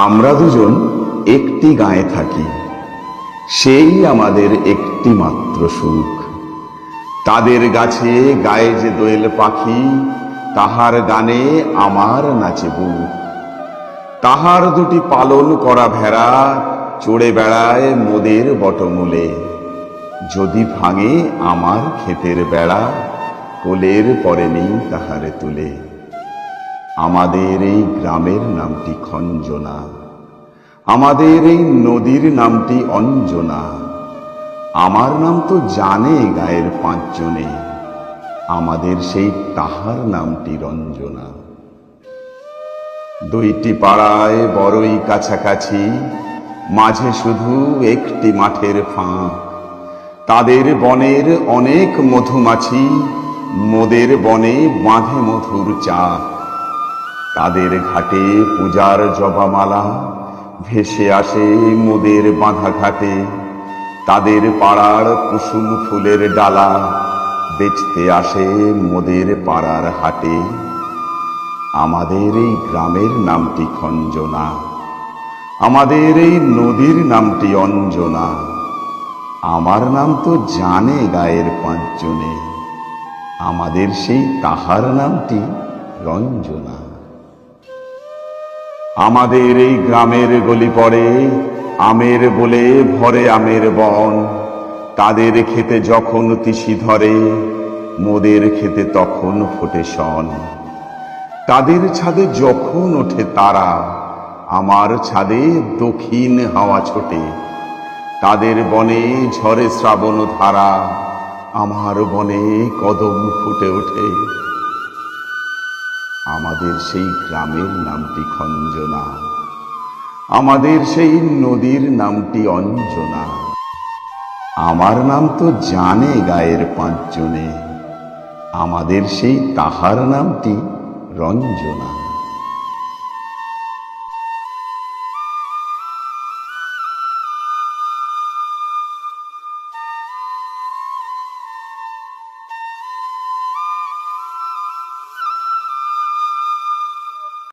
আমরা দুজন একটি গাঁয়ে থাকি, সেই আমাদের একটি মাত্র সুখ। তাদের গাছে গায়ে যে দোয়েল পাখি, তাহার গানে আমার নাচে বুক। তাহার দুটি পালন করা ভেড়া চড়ে বেড়ায় মোদের বটমূলে। যদি ভাঙে আমার ক্ষেতের বেড়া, কোলের পরে নেই তাহারে তুলে। আমাদের এই গ্রামের নামটি খঞ্জনা, আমাদের এই নদীর নামটি অঞ্জনা। আমার নাম তো জানে গায়ের পাঁচজনে, আমাদের সেই তাহার নামটি রঞ্জনা। দুইটি পাড়ায় বড়ই কাছাকাছি, মাঝে শুধু একটি মাঠের ফাঁক। তাদের বনের অনেক মধুমাছি, মোদের বনে বাঁধে মধুর চাক। তাদের ঘাটে পূজার জবামালা ভেসে আসে মোদের বাঁধা ঘাটে। তাদের পাড়ার কুসুম ফুলের ডালা বেচতে আসে মোদের পাড়ার হাটে। আমাদের এই গ্রামের নামটি খঞ্জনা, আমাদের এই নদীর নামটি অঞ্জনা। আমার নাম তো জানে গায়ের পাঁচজনে, আমাদের সেই তাহার নামটি রঞ্জনা। আমাদের এই গ্রামের গলি পড়ে আমের বলে ভরে আমের বন। তাদের খেতে যখন তিসি ধরে, মোদের খেতে তখন ফোটে শন। তাদের ছাদে যখন ওঠে তারা, আমার ছাদে দক্ষিণ হাওয়া ছোটে। তাদের বনে ঝরে শ্রাবণ ধারা, আমার বনে কদম ফুটে ওঠে। আমাদের সেই গ্রামের নামটি খঞ্জনা, আমাদের সেই নদীর নামটি অঞ্জনা। আমার নাম তো জানে গায়ের পাঁচজনে, আমাদের সেই তাহার নামটি রঞ্জনা।